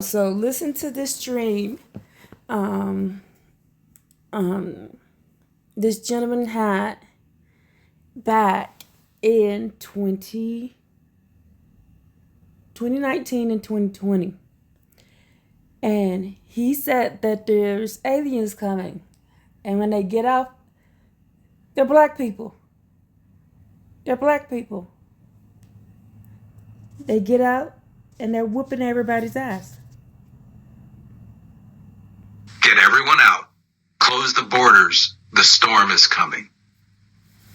So listen to this dream. Um, this gentleman had back in 2019 and 2020. And he said that there's aliens coming. And when they get out, they're black people. They're black people. They get out and they're whooping everybody's ass. Get everyone out. Close the borders. The storm is coming.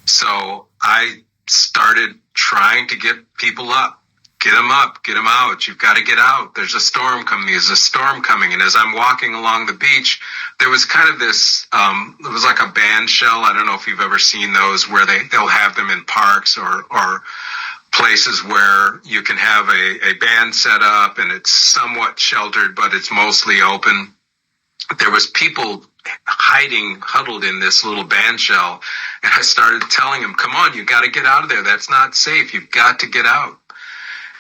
So I started trying to get people up. Get them up, get them out. You've got to get out. There's a storm coming. There's a storm coming. And as I'm walking along the beach, there was kind of this, it was like a band shell. I don't know if you've ever seen those where they'll have them in parks or places where you can have a band set up and it's somewhat sheltered, but it's mostly open. There was people huddled in this little band shell. And I started telling them, come on, you got to get out of there. That's not safe. You've got to get out.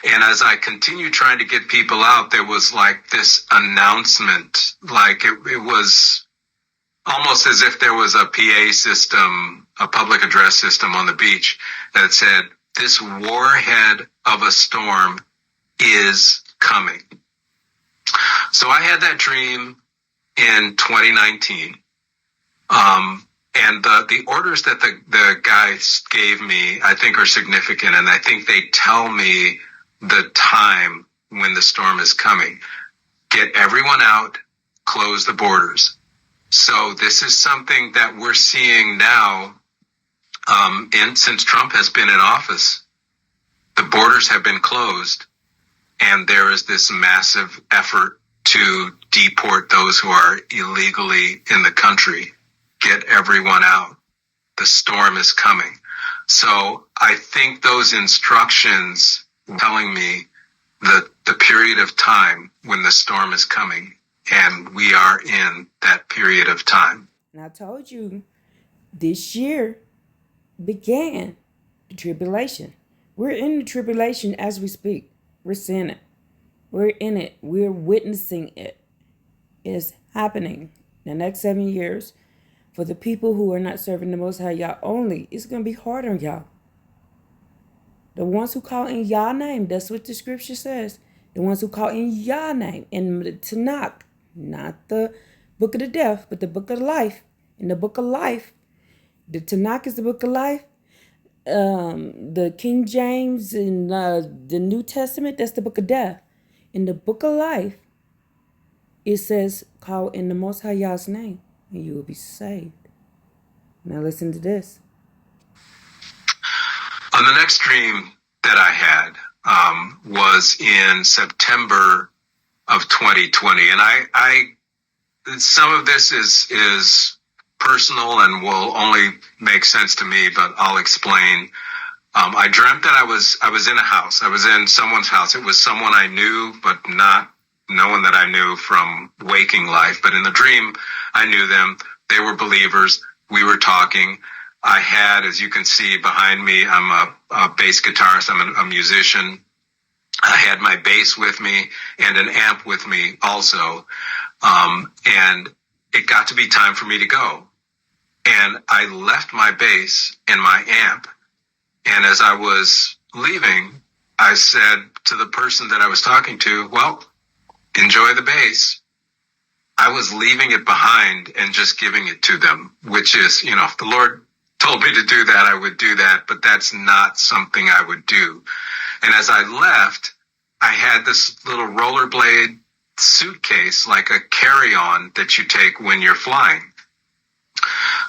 And as I continued trying to get people out, there was like this announcement, like it was almost as if there was a PA system, a public address system on the beach that said, this warhead of a storm is coming. So I had that dream in 2019. And the orders that the guys gave me, I think are significant. And I think they tell me the time when the storm is coming. Get everyone out, close the borders. So this is something that we're seeing now, and since Trump has been in office, the borders have been closed, and there is this massive effort to deport those who are illegally in the country. Get everyone out. The storm is coming. So I think those instructions telling me the period of time when the storm is coming, and we are in that period of time. And I told you, this year began the tribulation. We're in the tribulation as we speak. We're seeing it. We're in it. We're witnessing it. It's happening. The next 7 years, for the people who are not serving the Most High Yah only, it's going to be hard on y'all. The ones who call in Yah name, that's what the scripture says. The ones who call in Yah name, in the Tanakh, not the book of the death, but the book of life. In the book of life, the Tanakh is the book of life. The King James and the New Testament, that's the book of death. In the book of life, it says, call in the Most High Yah's name, and you will be saved. Now listen to this. On the next dream that I had was in September of 2020, and I some of this is personal and will only make sense to me, but I'll explain. I dreamt that I was in a house. I was in someone's house. It was someone I knew, but not no one that I knew from waking life. But in the dream, I knew them. They were believers. We were talking. I had, as you can see behind me, I'm a bass guitarist. I'm a musician. I had my bass with me and an amp with me also. And it got to be time for me to go. And I left my bass and my amp. And as I was leaving, I said to the person that I was talking to, well, enjoy the bass. I was leaving it behind and just giving it to them, which is, if the Lord told me to do that, I would do that, but that's not something I would do. And as I left, I had this little rollerblade suitcase, like a carry-on that you take when you're flying.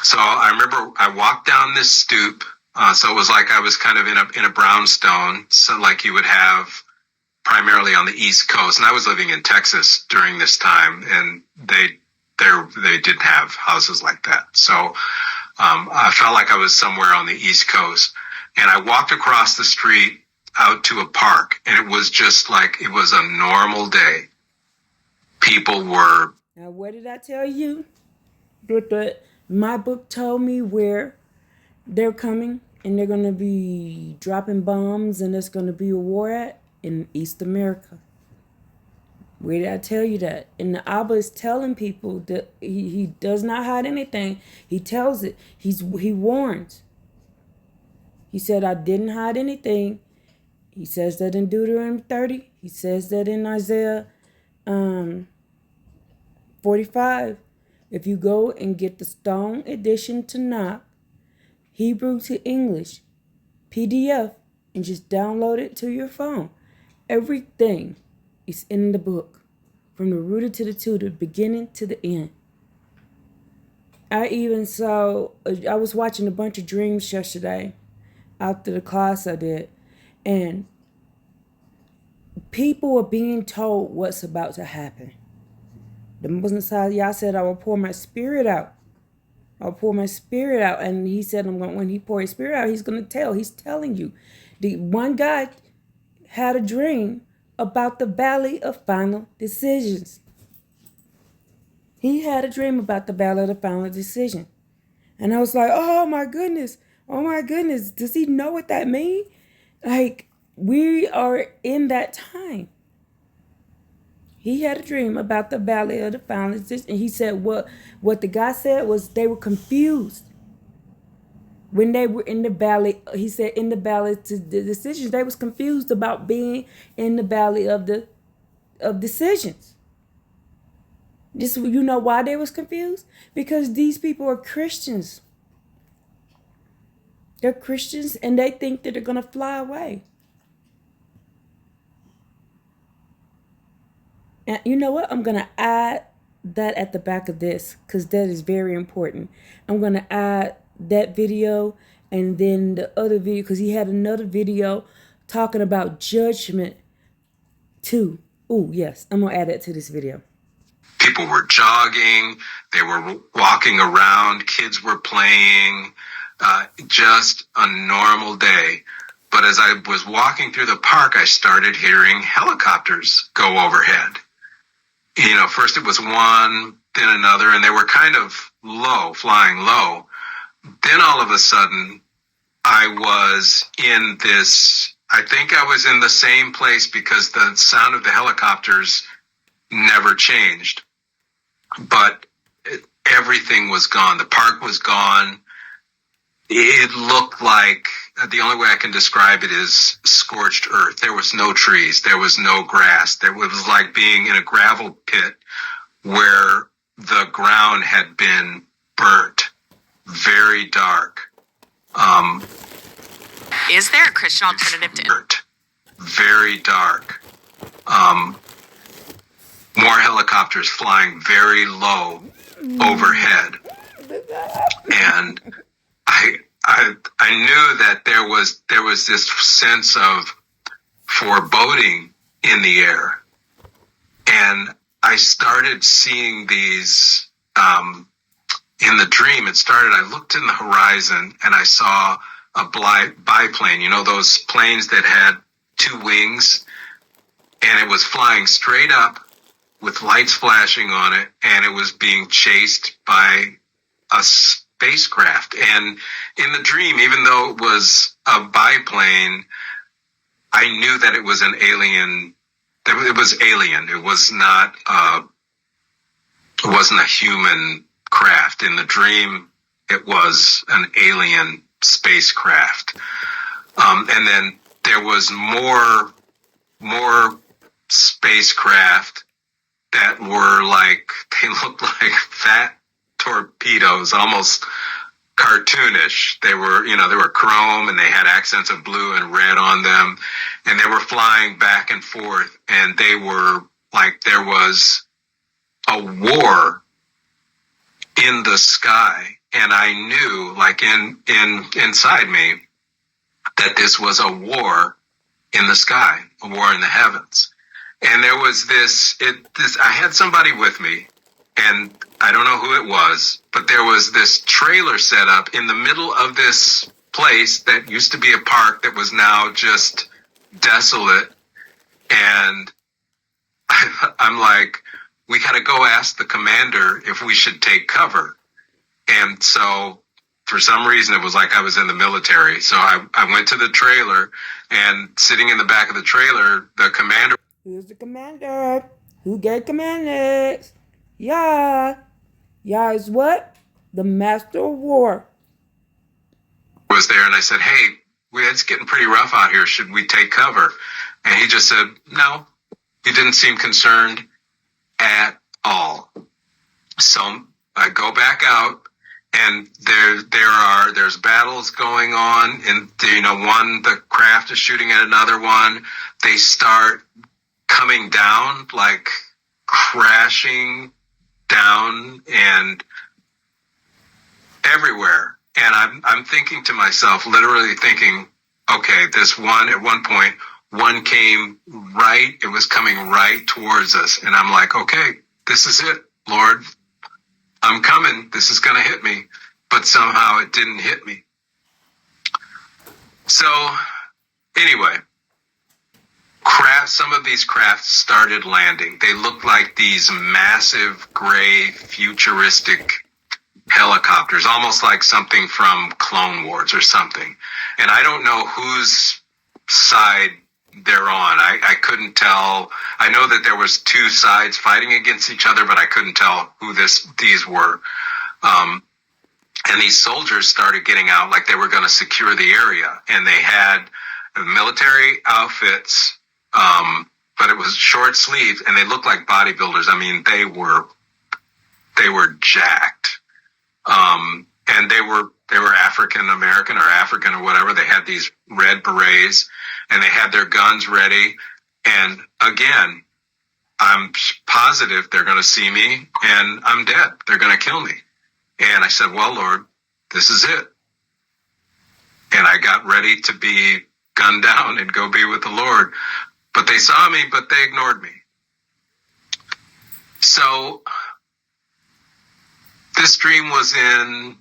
So I remember I walked down this stoop. So it was like I was kind of in a brownstone, so like you would have primarily on the East Coast. And I was living in Texas during this time, and they didn't have houses like that. So I felt like I was somewhere on the East Coast. And I walked across the street out to a park, and it was just like it was a normal day. People were... Now, what did I tell you? My book told me where they're coming, and they're going to be dropping bombs, and there's going to be a war in East America. Where did I tell you that? And the Abba is telling people that he does not hide anything. He tells it. He warns. He said, I didn't hide anything. He says that in Deuteronomy 30. He says that in Isaiah 45. If you go and get the Stone edition to knock, Hebrew to English, PDF, and just download it to your phone. Everything is in the book. From the rooter to the tutor, beginning to the end. I was watching a bunch of dreams yesterday after the class I did. And people are being told what's about to happen. The Muslim Yah said, I will pour my spirit out. I'll pour my spirit out. And he said, when he pour his spirit out, he's going to tell. He's telling you. The one guy had a dream about the valley of final decisions. He had a dream about the valley of the final decision. And I was like, oh my goodness. Does he know what that means? Like, we are in that time. He had a dream about the valley of the final decision. And he said what the guy said was they were confused. When they were in the valley, he said in the valley to the decisions, they was confused about being in the valley of decisions. This, you know why they was confused? Because these people are Christians. They're Christians and they think that they're going to fly away. And you know what? I'm going to add that at the back of this because that is very important. I'm going to add that video and then the other video because he had another video talking about judgment too. Oh, yes. I'm going to add that to this video. People were jogging. They were walking around. Kids were playing. Just a normal day. But as I was walking through the park, I started hearing helicopters go overhead. You know, first it was one, then another, and they were kind of low, flying low. Then all of a sudden, I was in this, I think I was in the same place because the sound of the helicopters never changed. But everything was gone. The park was gone. It looked like, the only way I can describe it is scorched earth. There was no trees. There was no grass. It was like being in a gravel pit where the ground had been burnt. Very dark. Is there a Christian alternative to burnt. Very dark. More helicopters flying very low overhead. And I knew that there was this sense of foreboding in the air. And I started seeing these in the dream. I looked in the horizon and I saw a biplane, you know, those planes that had two wings, and it was flying straight up with lights flashing on it, and it was being chased by a spacecraft. And in the dream, even though it was a biplane, I knew that it was an alien. It was alien. It was not. It wasn't a human craft. In the dream, it was an alien spacecraft. And then there was more spacecraft that were they looked like fat torpedoes, almost cartoonish. They were chrome and they had accents of blue and red on them, and they were flying back and forth, and they were like there was a war in the sky, and I knew inside me that this was a war in the sky, a war in the heavens. And there was I had somebody with me, and I don't know who it was, but there was this trailer set up in the middle of this place that used to be a park that was now just desolate. And I'm like, we got to go ask the commander if we should take cover. And so for some reason, it was like I was in the military. So I went to the trailer, and sitting in the back of the trailer, the commander. Who's the commander? Who gave commandments? Yah. Yah is what? The master of war. Was there, and I said, hey, it's getting pretty rough out here. Should we take cover? And he just said, no. He didn't seem concerned at all. So I go back out, and there's battles going on, and the craft is shooting at another one. They start coming down, like crashing down and everywhere. And I'm thinking to myself, literally thinking, okay, this one, at one point, one came right, it was coming right towards us. And I'm like, okay, this is it, Lord. I'm coming. This is going to hit me. But somehow it didn't hit me. So anyway, some of these crafts started landing. They looked like these massive gray futuristic helicopters, almost like something from Clone Wars or something. And I don't know whose side they're on. I couldn't tell. I know that there was two sides fighting against each other, but I couldn't tell who these were. And these soldiers started getting out like they were going to secure the area. And they had military outfits, but it was short sleeves, and they looked like bodybuilders. I mean, they were jacked. And they were African American or African or whatever. They had these red berets, and they had their guns ready. And again, I'm positive they're going to see me and I'm dead. They're going to kill me. And I said, well, Lord, this is it. And I got ready to be gunned down and go be with the Lord. But they saw me, but they ignored me. So this dream was in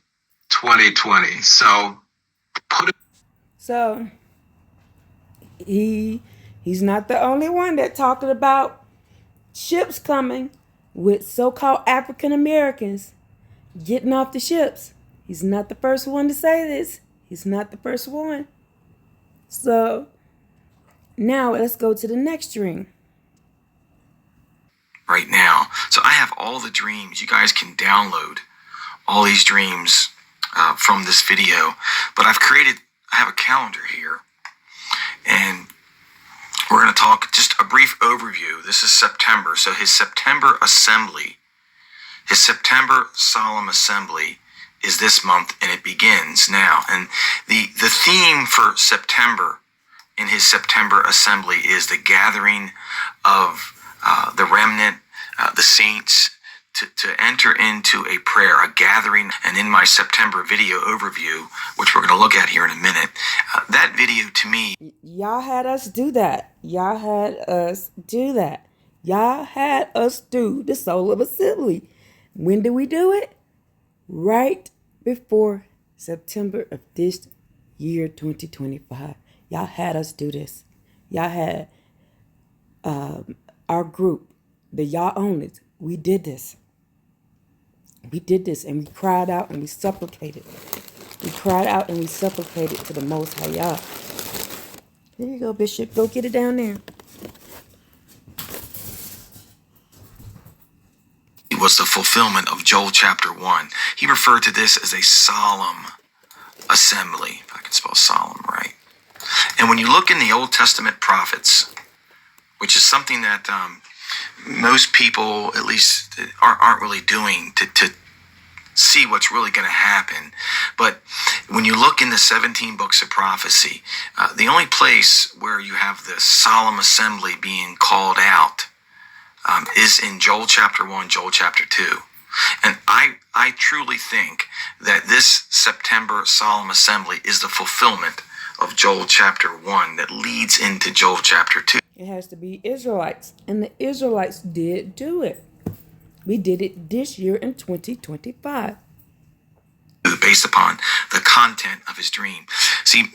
2020. So he's not the only one that talking about ships coming with so-called African Americans getting off the ships. He's not the first one to say this. He's not the first one. So now let's go to the next dream. Right now. So I have all the dreams. You guys can download all these dreams from this video. But I have a calendar here. And we're going to talk just a brief overview. This is September. So his September assembly, his September solemn assembly is this month, and it begins now. And the theme for September in his September assembly is the gathering of the remnant, the saints, to enter into a prayer, a gathering. And in my September video overview, which we're going to look at here in a minute, that video to me... Y'all had us do that. Y'all had us do that. Y'all had us do the solemn assembly. When did we do it? Right before September of this year, 2025. Y'all had us do this. Y'all had our group, the Y'all Owners. We did this. We did this, and we cried out and we supplicated. We cried out and we supplicated to the Most High Yah. There you go, Bishop. Go get it down there. It was the fulfillment of Joel chapter 1. He referred to this as a solemn assembly, if I can spell solemn right. And when you look in the Old Testament prophets, which is something that most people, at least, aren't really doing to see what's really going to happen. But when you look in the 17 books of prophecy, the only place where you have the solemn assembly being called out is in Joel chapter 1, Joel chapter 2. And I truly think that this September solemn assembly is the fulfillment of Joel chapter 1 that leads into Joel chapter 2. It has to be Israelites. And the Israelites did do it. We did it this year in 2025. Based upon the content of his dream. See,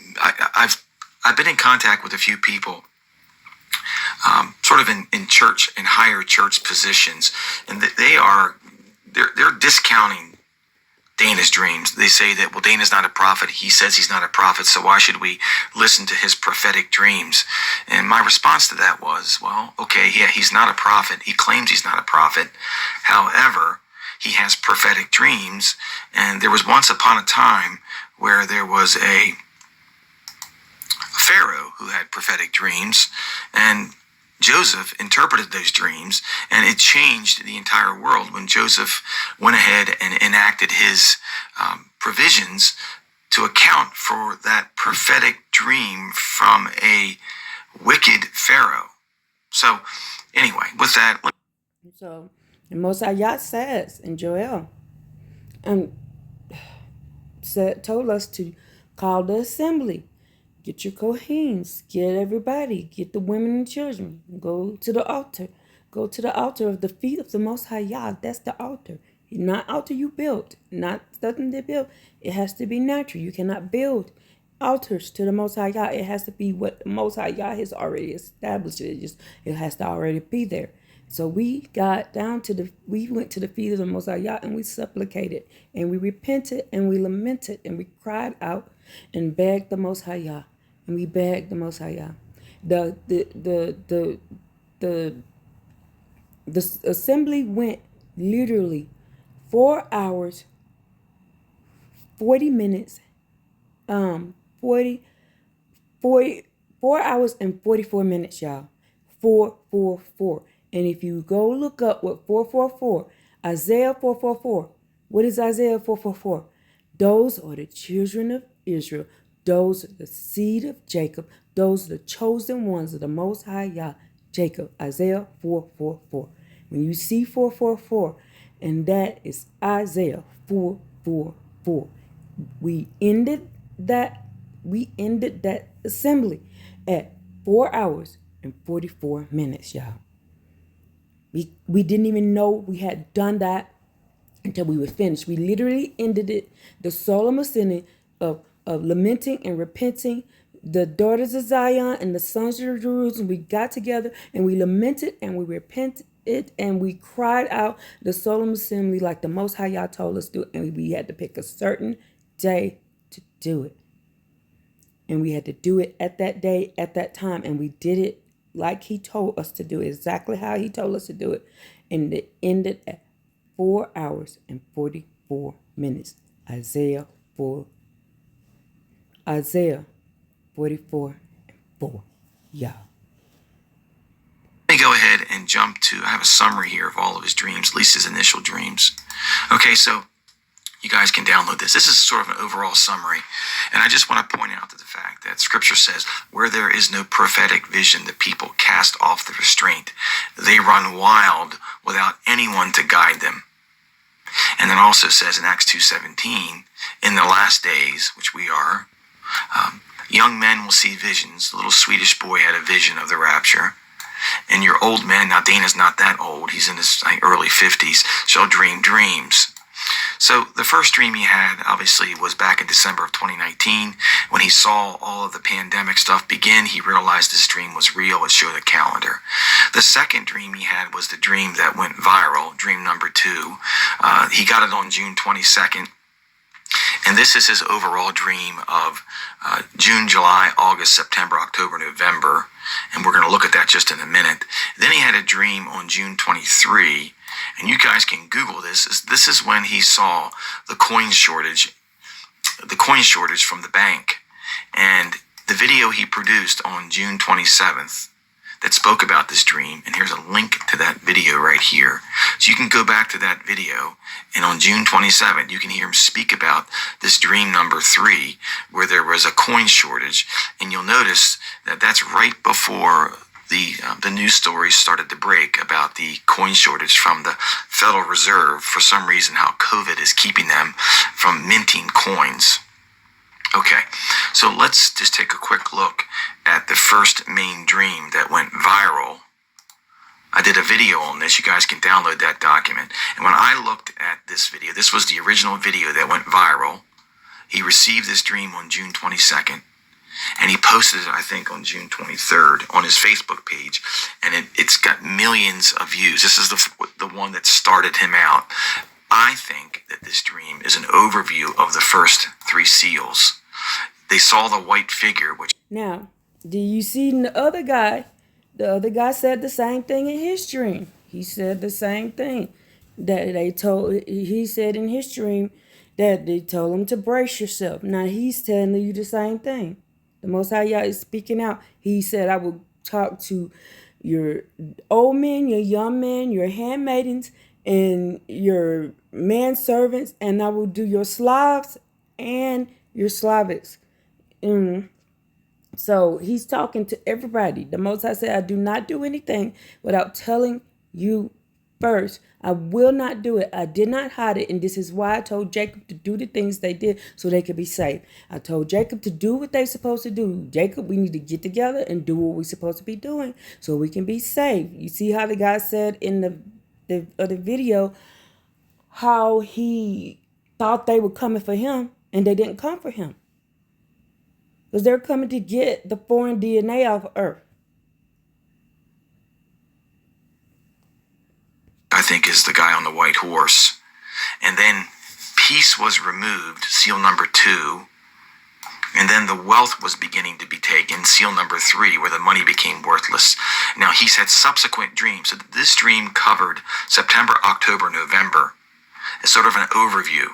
I've been in contact with a few people sort of in church, in higher church positions, and they're discounting Dana's dreams. They say that, well, Dana's not a prophet. He says he's not a prophet, so why should we listen to his prophetic dreams? And my response to that was, well, okay, yeah, he's not a prophet. He claims he's not a prophet. However, he has prophetic dreams. And there was once upon a time where there was a Pharaoh who had prophetic dreams, and Joseph interpreted those dreams, and it changed the entire world when Joseph went ahead and enacted his provisions to account for that prophetic dream from a wicked Pharaoh. So, anyway, with that. So, the Most High Yah says in Joel, told us to call the assembly. Get your Koheens, get everybody, get the women and children. Go to the altar. Go to the altar of the feet of the Most High Yah. That's the altar. Not altar you built, not something they built. It has to be natural. You cannot build altars to the Most High Yah. It has to be what the Most High Yah has already established. It has to already be there. So we went to the feet of the Most High Yah, and we supplicated, and we repented, and we lamented, and we cried out and begged the Most High Yah. And we begged the Most High Yah. The assembly went literally 4 hours, 40 minutes, 4 hours and 44 minutes, y'all. 444. And if you go look up what 444, Isaiah 444, what is Isaiah 444? Those are the children of Israel. Those are the seed of Jacob. Those are the chosen ones of the Most High Yah, Jacob. Isaiah 444. When you see 444, and that is Isaiah 444. We ended that assembly at 4 hours and 44 minutes, y'all. We didn't even know we had done that until we were finished. We literally ended it, the solemn assembly of lamenting and repenting, the daughters of Zion and the sons of Jerusalem. We got together and we lamented and we repented and we cried out the solemn assembly like the Most High Yah told us to, and we had to pick a certain day to do it. And we had to do it at that day, at that time, and we did it like he told us to do it, exactly how he told us to do it. And it ended at 4 hours and 44 minutes. Isaiah 44 and 4. Yeah. Let me go ahead and jump to, I have a summary here of all of his dreams, at least his initial dreams. Okay, so you guys can download this. This is sort of an overall summary. And I just want to point out to the fact that Scripture says, where there is no prophetic vision, the people cast off the restraint. They run wild without anyone to guide them. And then also says in Acts 2:17, in the last days, which we are, young men will see visions. The little Swedish boy had a vision of the rapture. And your old men, now Dana's not that old, he's in his early 50s, shall dream dreams. So the first dream he had, obviously, was back in December of 2019. When he saw all of the pandemic stuff begin, he realized this dream was real. It showed a calendar. The second dream he had was the dream that went viral, dream number 2. He got it on June 22nd. And this is his overall dream of June, July, August, September, October, November. And we're going to look at that just in a minute. Then he had a dream on June 23. And you guys can Google this. This is when he saw the coin shortage from the bank. And the video he produced on June 27th that spoke about this dream. And here's a link to that video right here. So you can go back to that video. And on June 27th, you can hear him speak about this dream number 3, where there was a coin shortage. And you'll notice that that's right before the news stories started to break about the coin shortage from the Federal Reserve. For some reason, how COVID is keeping them from minting coins. Okay, so let's just take a quick look at the first main dream that went viral. I did a video on this. You guys can download that document. And when I looked at this video, this was the original video that went viral. He received this dream on June 22nd. And he posted it, I think, on June 23rd on his Facebook page. And it's got millions of views. This is the one that started him out. I think that this dream is an overview of the first 3 seals. They saw the white figure, which... Now, do you see the other guy? The other guy said the same thing in his dream. He said the same thing that he said in his dream that they told him to brace yourself. Now he's telling you the same thing. The Most High Yah is speaking out. He said, I will talk to your old men, your young men, your handmaidens, and your manservants, and I will do your Slavs and your Slavics. So he's talking to everybody. The Most High said, I do not do anything without telling you first. I will not do it. I did not hide it. And this is why I told Jacob to do the things they did so they could be saved. I told Jacob to do what they're supposed to do. Jacob, we need to get together and do what we're supposed to be doing so we can be saved. You see how the guy said in the other video how he thought they were coming for him and they didn't come for him. Because they're coming to get the foreign DNA off of Earth. I think is the guy on the white horse. And then peace was removed, seal number 2. And then the wealth was beginning to be taken, seal number 3, where the money became worthless. Now he's had subsequent dreams. So this dream covered September, October, November. It's sort of an overview,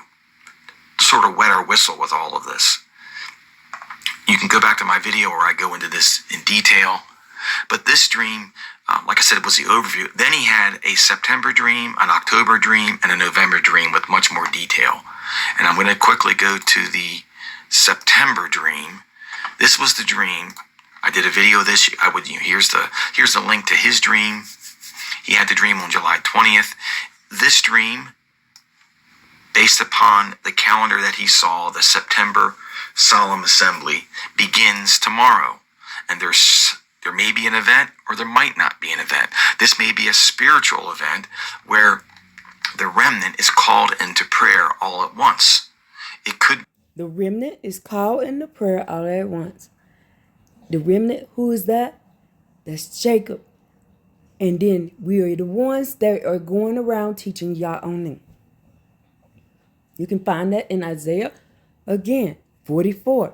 sort of wet our whistle with all of this. You can go back to my video where I go into this in detail. But this dream, like I said, was the overview. Then he had a September dream, an October dream, and a November dream with much more detail. And I'm going to quickly go to the September dream. This was the dream. I did a video of this. Here's the link to his dream. He had the dream on July 20th. This dream, based upon the calendar that he saw, the September solemn assembly begins tomorrow. And there may be an event or there might not be an event. This may be a spiritual event where the remnant is called into prayer all at once. It could... The remnant is called into prayer all at once. The remnant, who is that? That's Jacob. And then we are the ones that are going around teaching Yah only. You can find that in Isaiah, again, 44.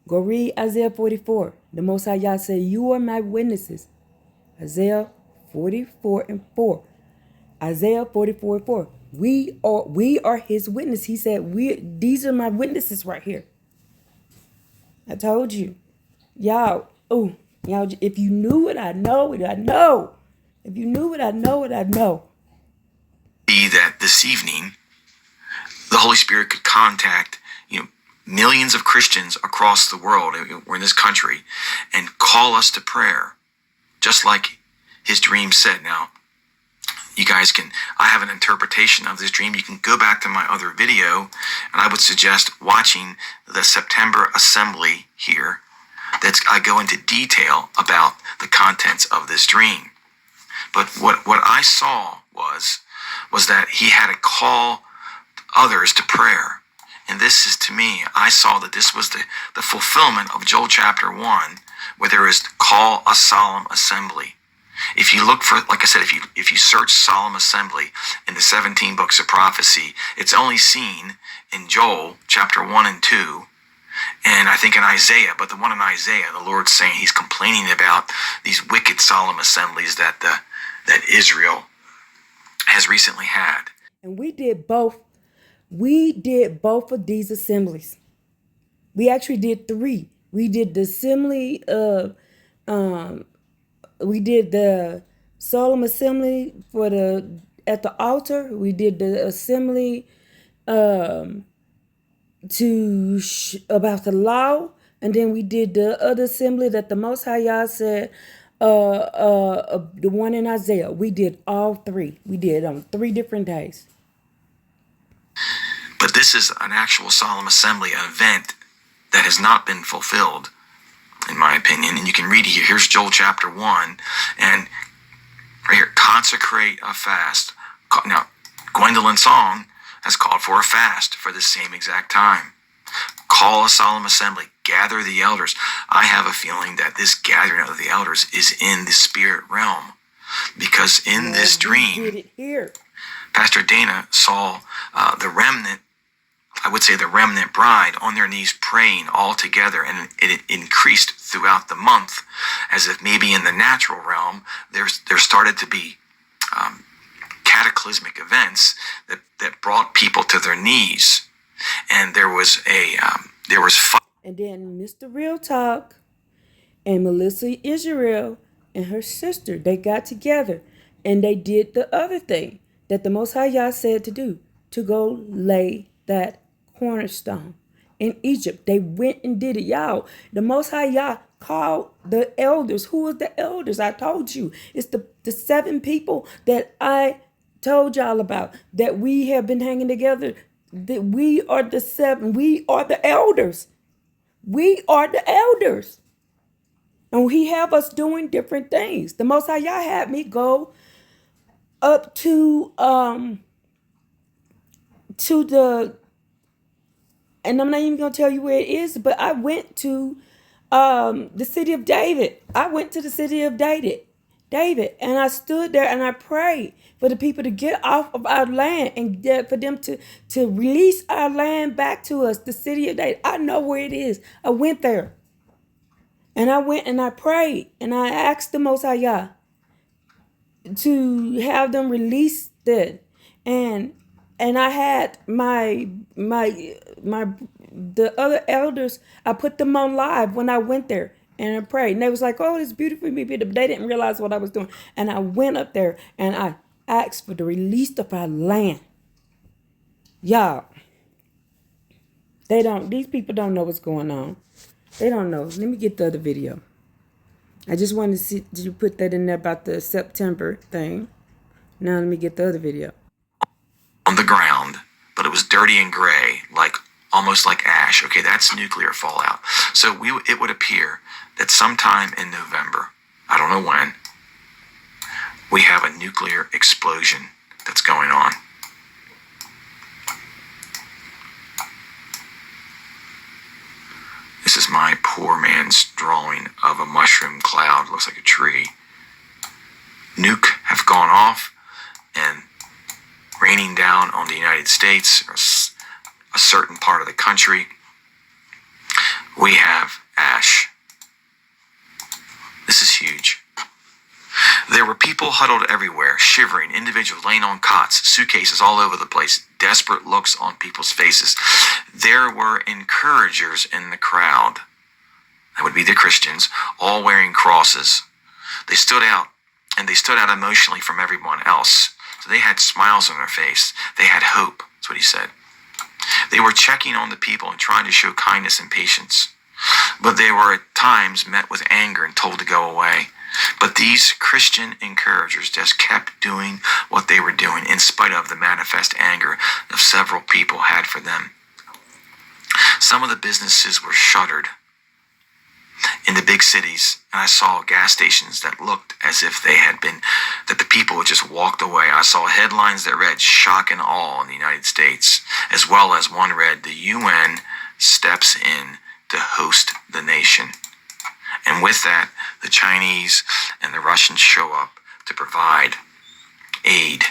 Go read Isaiah 44. The Most High Yah said, you are my witnesses. Isaiah 44:4. Isaiah 44:4. We are his witness. He said, these are my witnesses right here. I told you. Y'all, if you knew what I know, If you knew what I know. Be that this evening, the Holy Spirit could contact, millions of Christians across the world, or in this country, and call us to prayer, just like his dream said. Now, you guys I have an interpretation of this dream. You can go back to my other video, and I would suggest watching the September assembly here. I go into detail about the contents of this dream. But what I saw was that he had to call others to prayer. And this is, to me, I saw that this was the fulfillment of Joel chapter 1, where there is call a solemn assembly. If you look for, like I said, if you search solemn assembly in the 17 books of prophecy, it's only seen in Joel chapter 1 and 2, and I think in Isaiah. But the one in Isaiah, the Lord's saying he's complaining about these wicked solemn assemblies that Israel has recently had. And we did both. We did both of these assemblies. We actually did 3. We did the assembly we did the solemn assembly at the altar. We did the assembly about the law, and then we did the other assembly that the Most High Yah said, the one in Isaiah. We did all 3. We did on 3 different days. But this is an actual solemn assembly, an event that has not been fulfilled, in my opinion. And you can read here. Here's Joel chapter 1. And right here, consecrate a fast. Now, Gwendolyn Song has called for a fast for this same exact time. Call a solemn assembly. Gather the elders. I have a feeling that this gathering of the elders is in the spirit realm. because in this We dream, did it here. Pastor Dana saw the remnant, I would say the remnant bride, on their knees praying all together, and it increased throughout the month, as if maybe in the natural realm there started to be cataclysmic events that brought people to their knees, and there was fire. And then Mr. Real Talk and Melissa Israel and her sister, they got together and they did the other thing that the Most High Yah said to do, to go lay that cornerstone in Egypt. They went and did it. Y'all, the Most High Yah called the elders. Who was the elders? I told you. It's the 7 people that I told y'all about, that we have been hanging together. That we are the 7. We are the elders. We are the elders. And he have us doing different things. The Most High Yah had me go up to the, and I'm not even gonna tell you where it is, but I went to the city of David. I went to the city of David, and I stood there and I prayed for the people to get off of our land and for them to release our land back to us, the city of David. I know where it is. I went there. And I went and I prayed and I asked the Most High Yah to have them release it. And I had the other elders, I put them on live when I went there and I prayed. And they was like, oh, it's beautiful. They didn't realize what I was doing. And I went up there and I asked for the release of our land. Y'all, these people don't know what's going on. They don't know. Let me get the other video. I just wanted to see, did you put that in there about the September thing? Now let me get the other video. On the ground, but it was dirty and gray, like almost like ash. Okay, that's nuclear fallout. So it would appear that sometime in November, I don't know when, we have a nuclear explosion that's going on. This is my poor man's drawing of a mushroom cloud. Looks like a tree. Nuke have gone off and raining down on the United States, or a certain part of the country. We have ash. This is huge. There were people huddled everywhere, shivering, individuals laying on cots, suitcases all over the place, desperate looks on people's faces. There were encouragers in the crowd. That would be the Christians, all wearing crosses. They stood out, and they stood out emotionally from everyone else. So they had smiles on their face. They had hope, that's what he said. They were checking on the people and trying to show kindness and patience. But they were at times met with anger and told to go away. But these Christian encouragers just kept doing what they were doing in spite of the manifest anger of several people had for them. Some of the businesses were shuttered in the big cities, and I saw gas stations that looked as if they had been, that the people had just walked away. I saw headlines that read "Shock and Awe" in the United States, as well as one read "The UN steps in to host the nation." And with that, the Chinese and the Russians show up to provide aid.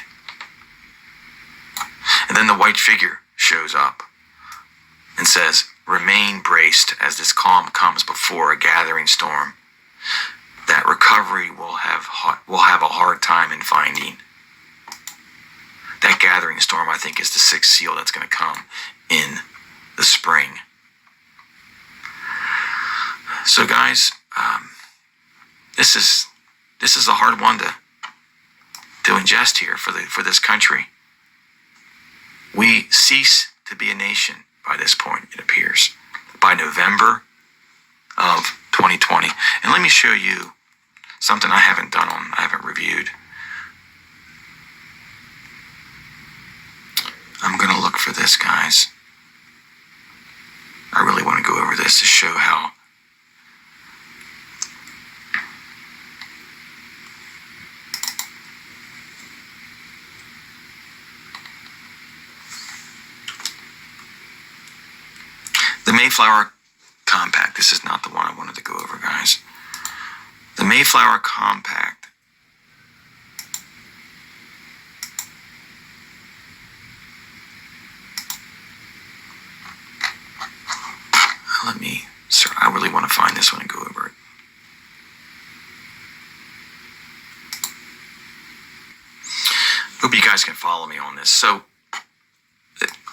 And then the white figure shows up and says, "Remain braced as this calm comes before a gathering storm that recovery will have a hard time in finding." That gathering storm, I think, is the 6th seal that's going to come in the spring. So guys, this is a hard one to ingest here for this country. We cease to be a nation by this point, it appears, by November of 2020. And let me show you something I haven't reviewed. I'm going to look for this, guys. I really want to go over this to show how the Mayflower Compact. This is not the one I wanted to go over, guys. The Mayflower Compact guys can follow me on this. So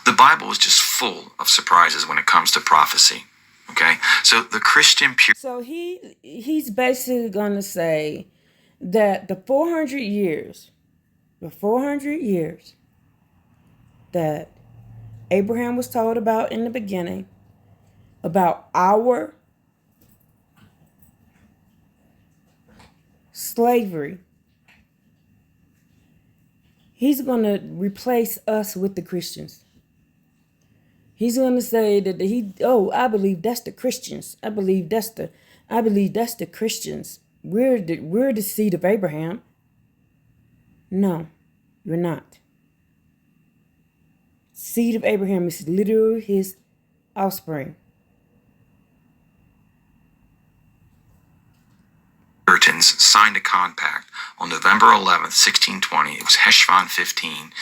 the Bible is just full of surprises when it comes to prophecy. Okay, so the Christian So he's basically going to say that the 400 years that Abraham was told about in the beginning, about our slavery, he's going to replace us with the Christians. He's going to say that I believe that's the Christians. I believe that's the Christians. We're the seed of Abraham. No, you're not. Seed of Abraham is literally his offspring. Puritans signed a compact on November 11th, 1620. It was Heshvan 15,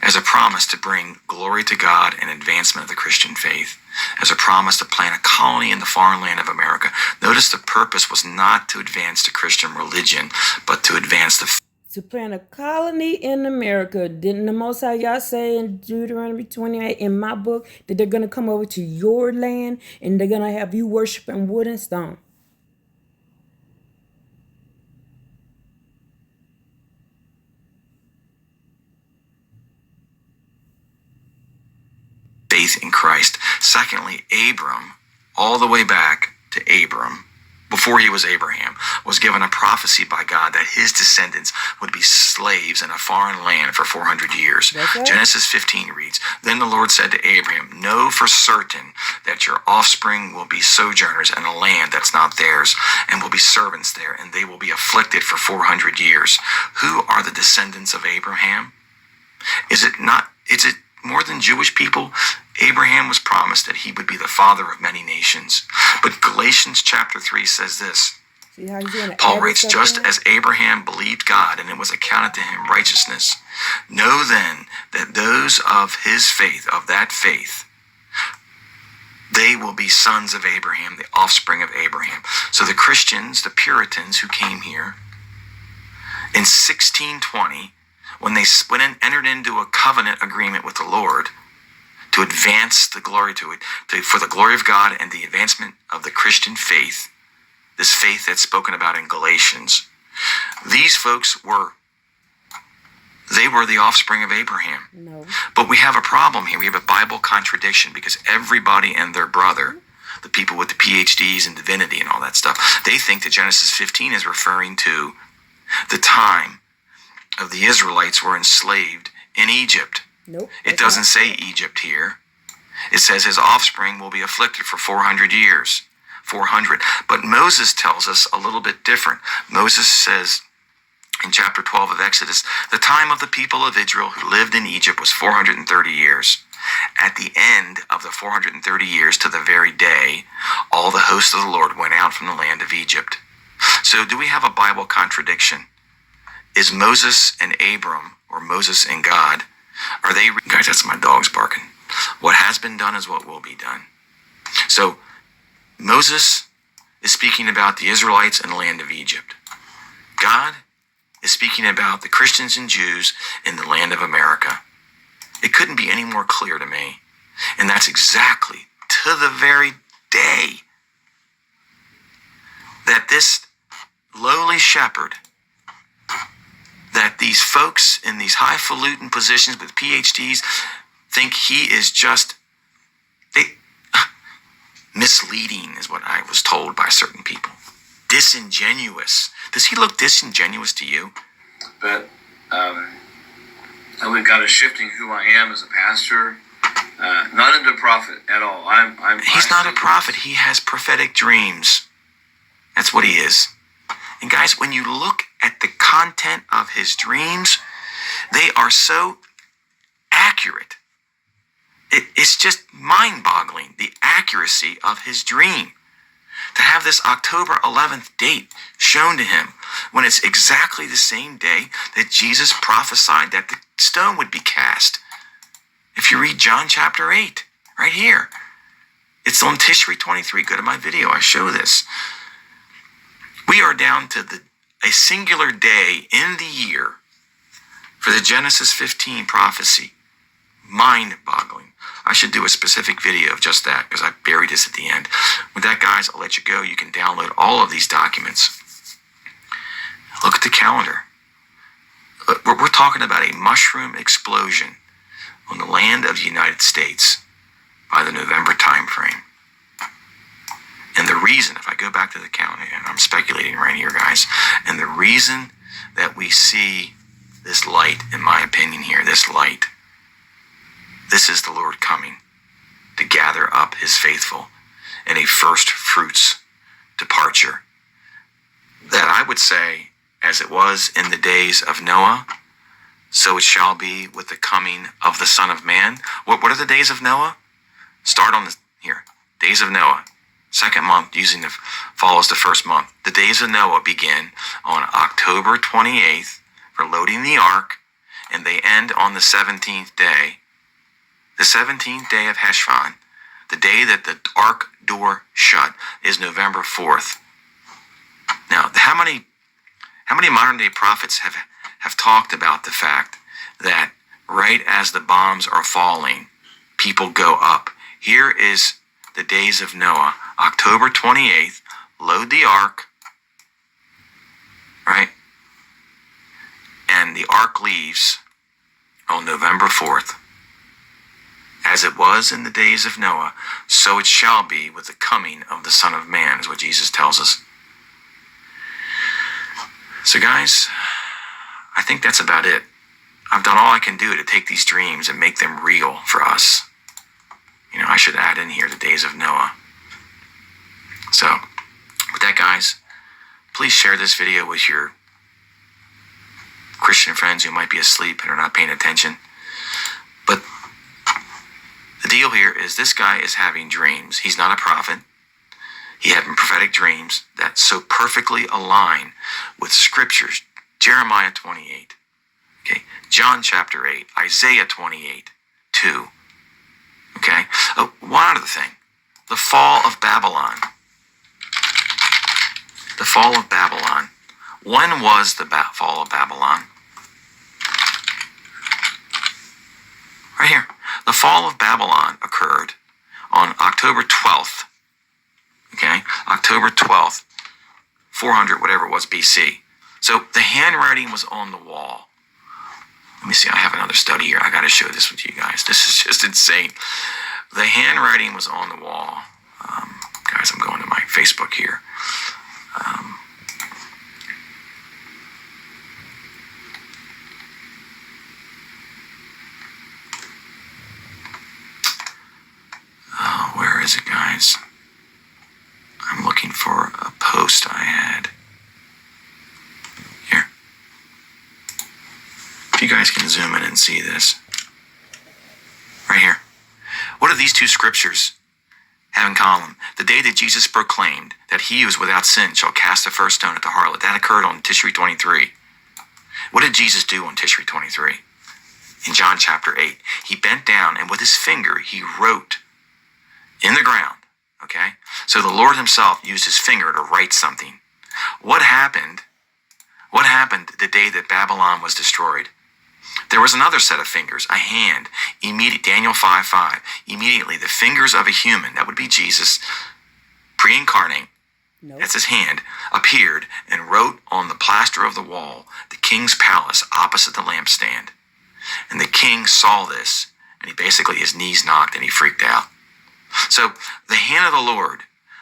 as a promise to bring glory to God and advancement of the Christian faith, as a promise to plant a colony in the foreign land of America. Notice the purpose was not to advance the Christian religion, but to advance the To plant a colony in America. Didn't the Most High Yah say in Deuteronomy 28 in my book that they're going to come over to your land and they're going to have you worshiping wood and stone? faith in Christ. Secondly, Abram, all the way back to Abram, before he was Abraham, was given a prophecy by God that his descendants would be slaves in a foreign land for 400 years. Right. Genesis 15 reads, Then the Lord said to Abraham, Know for certain that your offspring will be sojourners in a land that's not theirs, and will be servants there, and they will be afflicted for 400 years. Who are the descendants of Abraham? Is it more than Jewish people? Abraham was promised that he would be the father of many nations. But Galatians chapter 3 says this. Paul writes, just as Abraham believed God and it was accounted to him righteousness, know then that those of his faith, of that faith, they will be sons of Abraham, the offspring of Abraham. So the Christians, the Puritans who came here in 1620, when they entered into a covenant agreement with the Lord to advance the glory for the glory of God and the advancement of the Christian faith, this faith that's spoken about in Galatians, these folks were the offspring of Abraham. No. But we have a problem here. We have a Bible contradiction, because everybody and their brother, the people with the PhDs in divinity and all that stuff, they think that Genesis 15 is referring to the time of the Israelites were enslaved in Egypt. Nope. It doesn't say Egypt here. It says his offspring will be afflicted for 400 years. 400. But Moses tells us a little bit different. Moses says in chapter 12 of Exodus, the time of the people of Israel who lived in Egypt was 430 years. At the end of the 430 years, to the very day, all the hosts of the Lord went out from the land of Egypt. So do we have a Bible contradiction? Is Moses and Abram, or Moses and God, are they... Guys, that's my dogs barking. What has been done is what will be done. So Moses is speaking about the Israelites in the land of Egypt. God is speaking about the Christians and Jews in the land of America. It couldn't be any more clear to me. And that's exactly, to the very day, that this lowly shepherd, that these folks in these highfalutin positions with PhDs think he is just misleading, is what I was told by certain people. Disingenuous. Does he look disingenuous to you? But I believe God is shifting who I am as a pastor, not into a prophet at all. He's not a prophet. He has prophetic dreams. That's what he is. And guys, when you look at the content of his dreams, they are so accurate. It's just mind-boggling, the accuracy of his dream. To have this October 11th date shown to him when it's exactly the same day that Jesus prophesied that the stone would be cast. If you read John chapter 8, right here, it's on Tishri 23. Go to my video, I show this. We are down to a singular day in the year For the Genesis 15 prophecy, mind-boggling. I should do a specific video of just that because I buried this at the end. With that, guys, I'll let you go. You can download all of these documents. Look at the calendar. We're talking about a mushroom explosion on the land of the United States by the November time frame. And the reason, if I go back to the calendar, and I'm speculating right here, guys, and the reason that we see this light, in my opinion here, this light, this is the Lord coming to gather up his faithful in a first fruits departure. That I would say, as it was in the days of Noah, so it shall be with the coming of the Son of Man. What are the days of Noah? Start on here. Days of Noah. Second month, using the fall as the first month. The days of Noah begin on October 28th for loading the ark, and they end on the 17th day. The 17th day of Heshvan, the day that the ark door shut, is November 4th. Now, how many modern day prophets have talked about the fact that right as the bombs are falling, people go up? Here is the days of Noah, October 28th, load the ark, right? And the ark leaves on November 4th. As it was in the days of Noah, so it shall be with the coming of the Son of Man, is what Jesus tells us. So guys, I think that's about it. I've done all I can do to take these dreams and make them real for us. You know, I should add in here the days of Noah. So, with that, guys, please share this video with your Christian friends who might be asleep and are not paying attention. But the deal here is this guy is having dreams. He's not a prophet. He having prophetic dreams that so perfectly align with scriptures. Jeremiah 28, okay, John chapter 8, Isaiah 28, 2. Okay, one other thing, the fall of Babylon. The fall of Babylon. When was the fall of Babylon? Right here. The fall of Babylon occurred on October 12th. Okay, October 12th, 400, whatever it was, BC. So the handwriting was on the wall. Let me see, I have another study here. I got to show this with you guys. This is just insane. The handwriting was on the wall. Guys, I'm going to my Facebook here. Where is it, guys? I'm looking for a post I had. Here. If you guys can zoom in and see this. Right here. What do these two scriptures have in common? The day that Jesus proclaimed that he who is without sin shall cast the first stone at the harlot. That occurred on Tishri 23. What did Jesus do on Tishri 23? In John chapter 8. He bent down and with his finger he wrote in the ground. Okay? So the Lord himself used his finger to write something. What happened? What happened the day that Babylon was destroyed? There was another set of fingers, a hand. Daniel 5:5. Immediately the fingers of a human, that would be Jesus, pre-incarnate, nope, that's his hand, appeared and wrote on the plaster of the wall, the king's palace opposite the lampstand. And the king saw this, and his knees knocked and he freaked out. So the hand of the Lord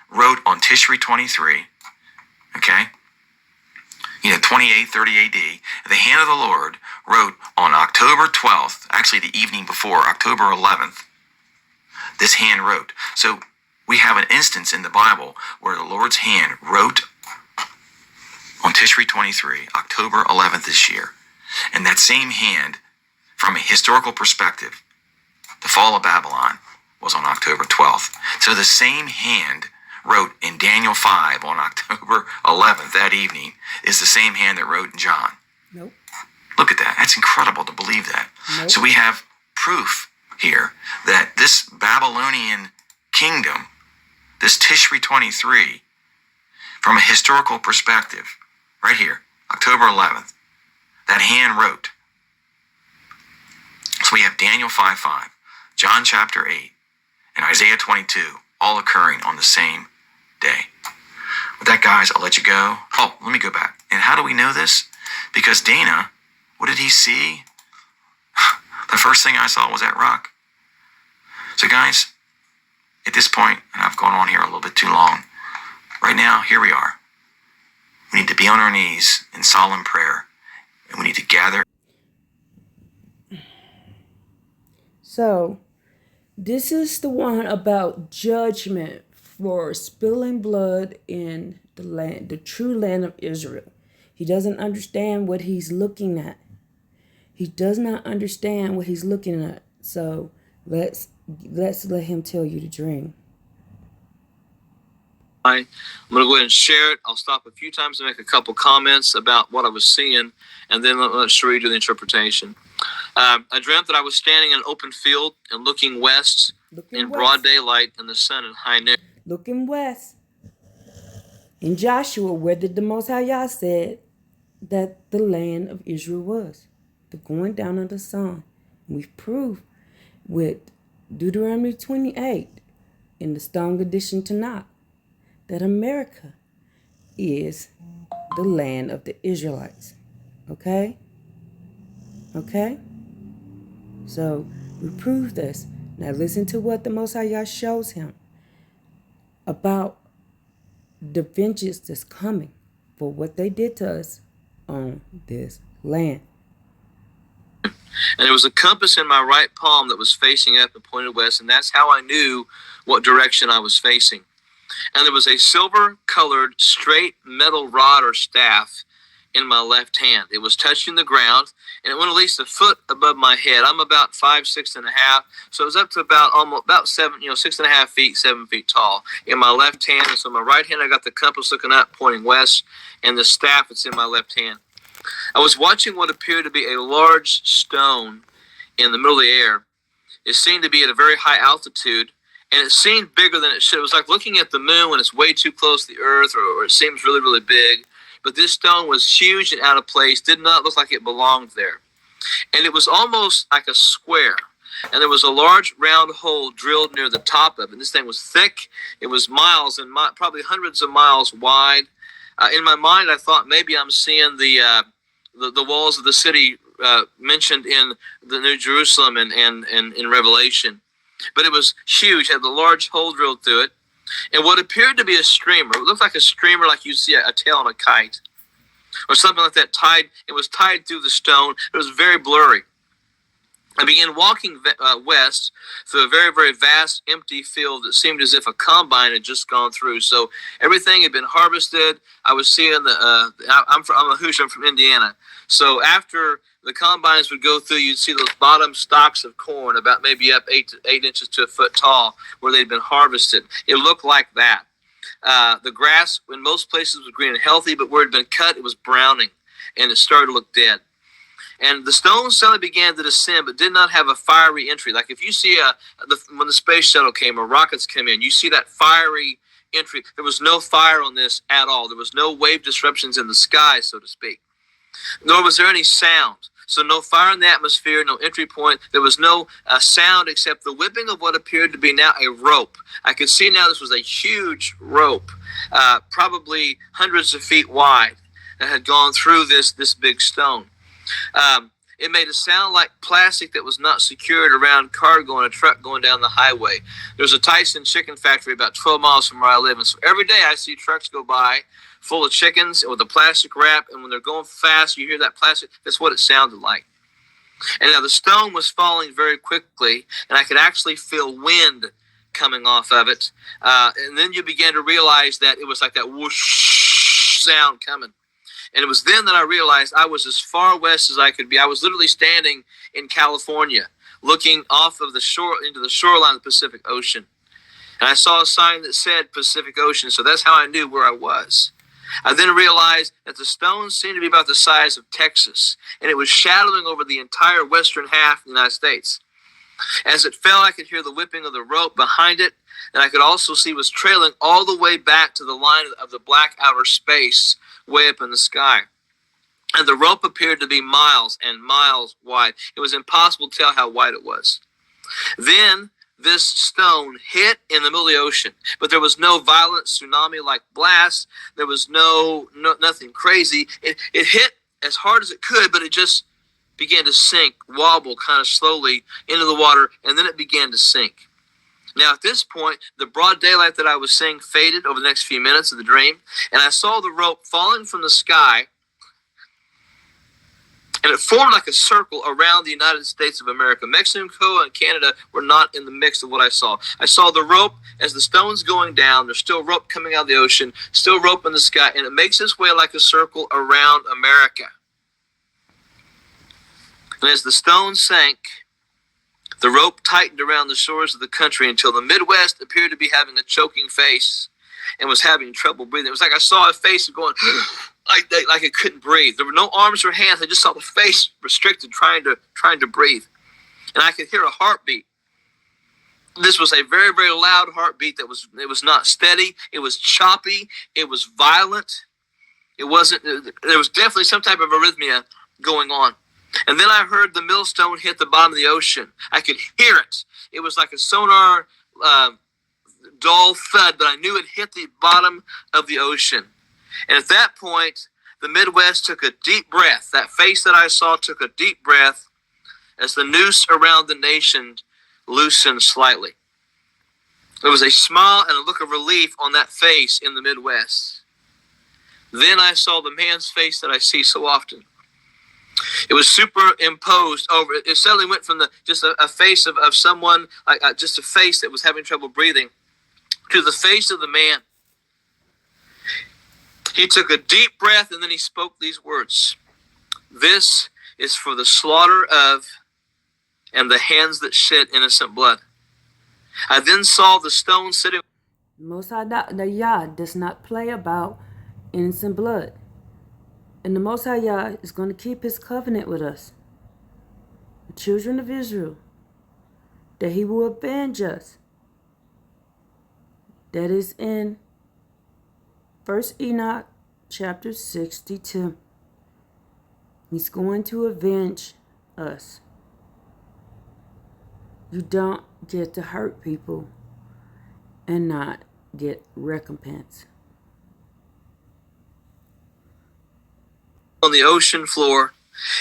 wrote on Tishri 23, okay, 2830 AD. The hand of the Lord wrote on October 12th, actually the evening before, October 11th, this hand wrote. So we have an instance in the Bible where the Lord's hand wrote on Tishri 23, October 11th this year. And that same hand, from a historical perspective, the fall of Babylon was on October 12th. So the same hand wrote in Daniel 5 on October 11th, that evening, is the same hand that wrote in John. Nope. Look at that. That's incredible to believe that. Nope. So we have proof here that this Babylonian kingdom, this Tishri 23, from a historical perspective, right here, October 11th, that hand wrote So we have Daniel 5:5, John chapter 8, and Isaiah 22, all occurring on the same day. With that, guys, I'll let you go. Oh, let me go back. And how do we know this? Because Dana, what did he see? The first thing I saw was that rock. So guys, at this point, and I've gone on here a little bit too long, right now, here we are. We need to be on our knees in solemn prayer, and we need to gather. So, this is the one about judgment for spilling blood in the land, the true land of Israel. He doesn't understand what he's looking at. He does not understand what he's looking at. So, let's let him tell you the dream. I'm going to go ahead and share it. I'll stop a few times to make a couple comments about what I was seeing, and then let Sheree do the interpretation. I dreamt that I was standing in an open field and looking west broad daylight in the sun in high noon. Looking west. In Joshua, where the Most High Yah said that the land of Israel was. The going down of the sun. We've proved with Deuteronomy 28 in the Strong Edition Tanakh that America is the land of the Israelites. Okay? Okay? So, we proved this. Now listen to what the Most High Yah shows him about the vengeance that's coming for what they did to us on this land. And there was a compass in my right palm that was facing up and pointed west, and that's how I knew what direction I was facing. And there was a silver-colored straight metal rod or staff in my left hand. It was touching the ground, and it went at least a foot above my head. I'm about 5', 6.5", so it was up to about 6.5 feet, 7 feet tall in my left hand. And so in my right hand, I got the compass looking up, pointing west, and the staff that's in my left hand. I was watching what appeared to be a large stone in the middle of the air. It seemed to be at a very high altitude, and it seemed bigger than it should. It was like looking at the moon when it's way too close to the earth, or it seems really, really big. But this stone was huge and out of place, did not look like it belonged there. And it was almost like a square. And there was a large round hole drilled near the top of it. And this thing was thick. It was miles and probably hundreds of miles wide. In my mind, I thought maybe I'm seeing the walls of the city mentioned in the New Jerusalem and in Revelation. But it was huge, had the large hole drilled through it. And what appeared to be a streamer, it looked like a streamer like you see a tail on a kite, or something like that it was tied through the stone. It was very blurry. I began walking west through a very, very vast, empty field that seemed as if a combine had just gone through. So everything had been harvested. I was seeing I'm a Hoosier, I'm from Indiana. So after the combines would go through, you'd see those bottom stalks of corn about maybe up 8 inches to a foot tall where they'd been harvested. It looked like that. The grass in most places was green and healthy, but where it had been cut, it was browning, and it started to look dead. And the stones suddenly began to descend, but did not have a fiery entry. Like if you see when the space shuttle came or rockets come in, you see that fiery entry. There was no fire on this at all. There was no wave disruptions in the sky, so to speak. Nor was there any sound. So no fire in the atmosphere, no entry point. There was no sound except the whipping of what appeared to be now a rope. I could see now this was a huge rope, probably hundreds of feet wide, that had gone through this big stone. It made a sound like plastic that was not secured around cargo in a truck going down the highway. There's a Tyson chicken factory about 12 miles from where I live, and so every day I see trucks go by full of chickens with a plastic wrap, and when they're going fast, you hear that plastic. That's what it sounded like. And now the stone was falling very quickly, and I could actually feel wind coming off of it. And then you began to realize that it was like that whoosh sound coming. And it was then that I realized I was as far west as I could be. I was literally standing in California, looking off of the shore into the shoreline of the Pacific Ocean. And I saw a sign that said Pacific Ocean, so that's how I knew where I was. I then realized that the stone seemed to be about the size of Texas, and it was shadowing over the entire western half of the United States. As it fell, I could hear the whipping of the rope behind it, and I could also see it was trailing all the way back to the line of the black outer space way up in the sky. and the rope appeared to be miles and miles wide. It was impossible to tell how wide it was. Then this stone hit in the middle of the ocean, but there was no violent tsunami-like blast. There was nothing crazy. It hit as hard as it could, but it just began to sink, wobble kind of slowly into the water, and then it began to sink. Now, at this point, the broad daylight that I was seeing faded over the next few minutes of the dream, and I saw the rope falling from the sky, and it formed like a circle around the United States of America. Mexico and Canada were not in the mix of what I saw. I saw the rope as the stone's going down. There's still rope coming out of the ocean, still rope in the sky, and it makes its way like a circle around America. And as the stone sank, the rope tightened around the shores of the country until the Midwest appeared to be having a choking face and was having trouble breathing. It was like I saw a face going like it couldn't breathe. There were no arms or hands. I just saw the face restricted, trying to breathe. And I could hear a heartbeat. This was a very, very loud heartbeat it was not steady. It was choppy. It was violent. There was definitely some type of arrhythmia going on. And then I heard the millstone hit the bottom of the ocean. I could hear it. It was like a sonar dull thud, but I knew it hit the bottom of the ocean. And at that point, the Midwest took a deep breath. That face that I saw took a deep breath as the noose around the nation loosened slightly. There was a smile and a look of relief on that face in the Midwest. Then I saw the man's face that I see so often. It was superimposed over. It suddenly went from just a face of someone, just a face that was having trouble breathing, to the face of the man. He took a deep breath and then he spoke these words. This is for the slaughter of and the hands that shed innocent blood. I then saw the stone sitting. Most High Yah does not play about innocent blood. And the Most High Yah is going to keep his covenant with us, the children of Israel, that he will avenge us. That is in 1 Enoch chapter 62. He's going to avenge us. You don't get to hurt people and not get recompense. On the ocean floor,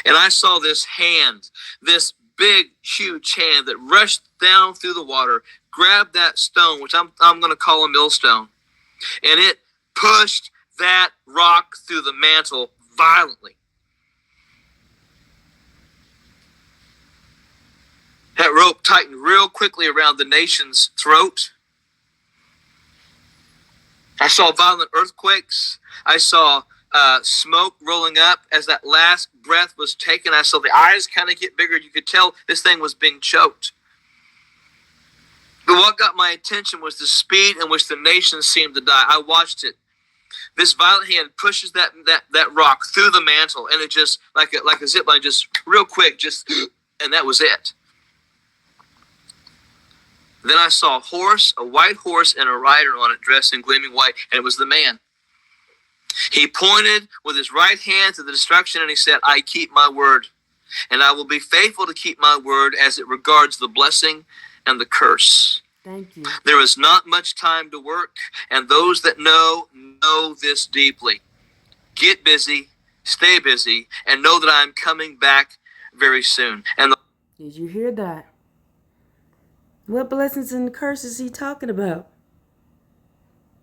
and I saw this hand, this big, huge hand that rushed down through the water, grabbed that stone, which I'm going to call a millstone, and it pushed that rock through the mantle violently. That rope tightened real quickly around the nation's throat. I saw violent earthquakes. I saw smoke rolling up as that last breath was taken. I saw the eyes kind of get bigger. You could tell this thing was being choked. But what got my attention was the speed in which the nation seemed to die. I watched it. This violent hand pushes that rock through the mantle, and it just like a zip line, just real quick, and that was it. Then I saw a white horse, and a rider on it dressed in gleaming white, and it was the man. He pointed with his right hand to the destruction, and he said, I keep my word, and I will be faithful to keep my word as it regards the blessing and the curse. Thank you. There is not much time to work, and those that know this deeply. Get busy, stay busy, and know that I am coming back very soon. Did you hear that? What blessings and curses he talking about?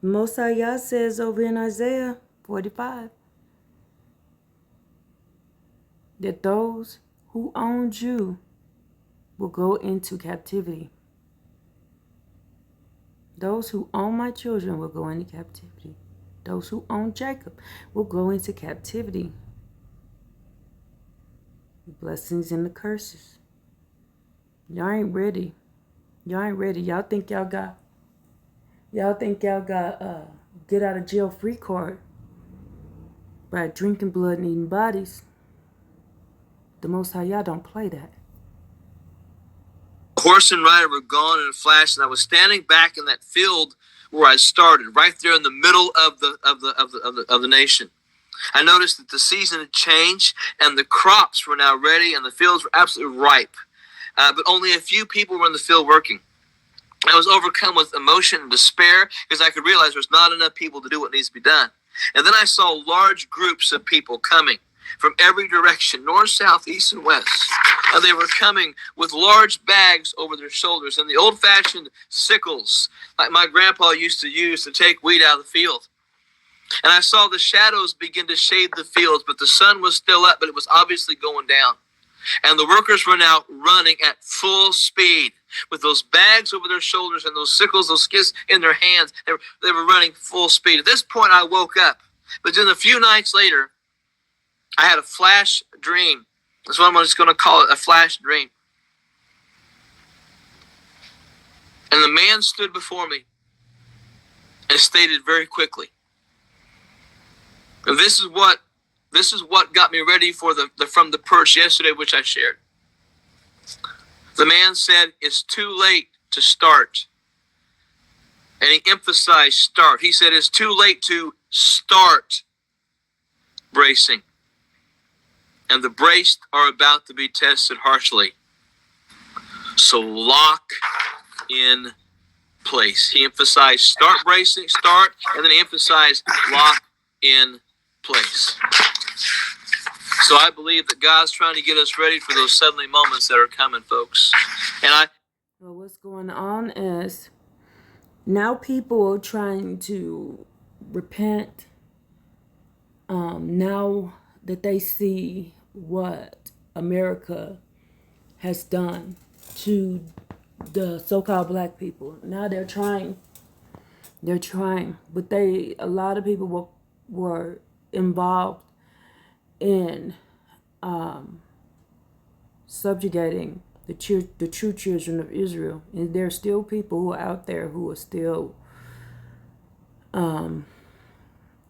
Most High Yah says over in Isaiah 45 that those who owned you will go into captivity. Those who own my children will go into captivity. Those who own Jacob will go into captivity. The blessings and the curses. Y'all ain't ready. Y'all ain't ready. Y'all think y'all got get out of jail free card by drinking blood and eating bodies. The Most High Yah don't play that. Horse and rider were gone in a flash, and I was standing back in that field where I started, right there in the middle of the nation. I noticed that the season had changed and the crops were now ready and the fields were absolutely ripe. But only a few people were in the field working. I was overcome with emotion and despair because I could realize there's not enough people to do what needs to be done. And then I saw large groups of people coming from every direction, north, south, east, and west. And they were coming with large bags over their shoulders and the old-fashioned sickles like my grandpa used to use to take wheat out of the field. And I saw the shadows begin to shade the fields, but the sun was still up, but it was obviously going down. And the workers were now running at full speed with those bags over their shoulders and those sickles, those skis in their hands. They were running full speed. At this point, I woke up. But then a few nights later, I had a flash dream. That's what I'm just going to call it, a flash dream. And the man stood before me and stated very quickly, and this is what got me ready for the from the perch yesterday, which I shared. The man said, "It's too late to start." And he emphasized start. He said, "It's too late to start bracing. And the braced are about to be tested harshly. So lock in place." He emphasized start bracing, start, and then he emphasized lock in place. So I believe that God's trying to get us ready for those suddenly moments that are coming, folks. Well, what's going on is now people are trying to repent. Now that they see what America has done to the so-called black people, now they're trying. But a lot of people were involved in subjugating the true children of Israel, and there are still people who are out there who are still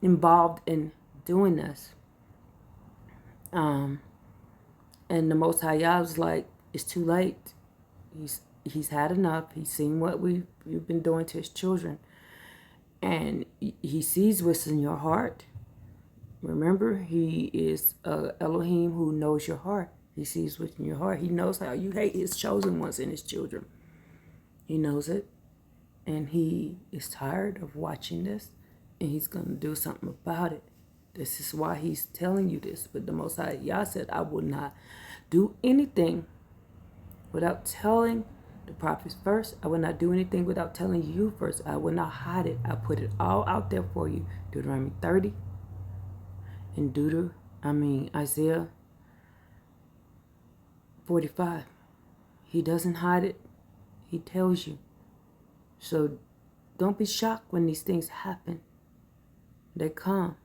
involved in doing this. And the Most High Yah was like, it's too late. He's had enough. He's seen what we've been doing to his children, and he sees what's in your heart. Remember, he is Elohim who knows your heart. He sees what's in your heart. He knows how you hate his chosen ones and his children. He knows it. And he is tired of watching this. And he's going to do something about it. This is why he's telling you this. But the Most High Yah said, I will not do anything without telling the prophets first. I will not do anything without telling you first. I will not hide it. I put it all out there for you. Deuteronomy 30. And Isaiah 45. He doesn't hide it. He tells you. So don't be shocked when these things happen. They come.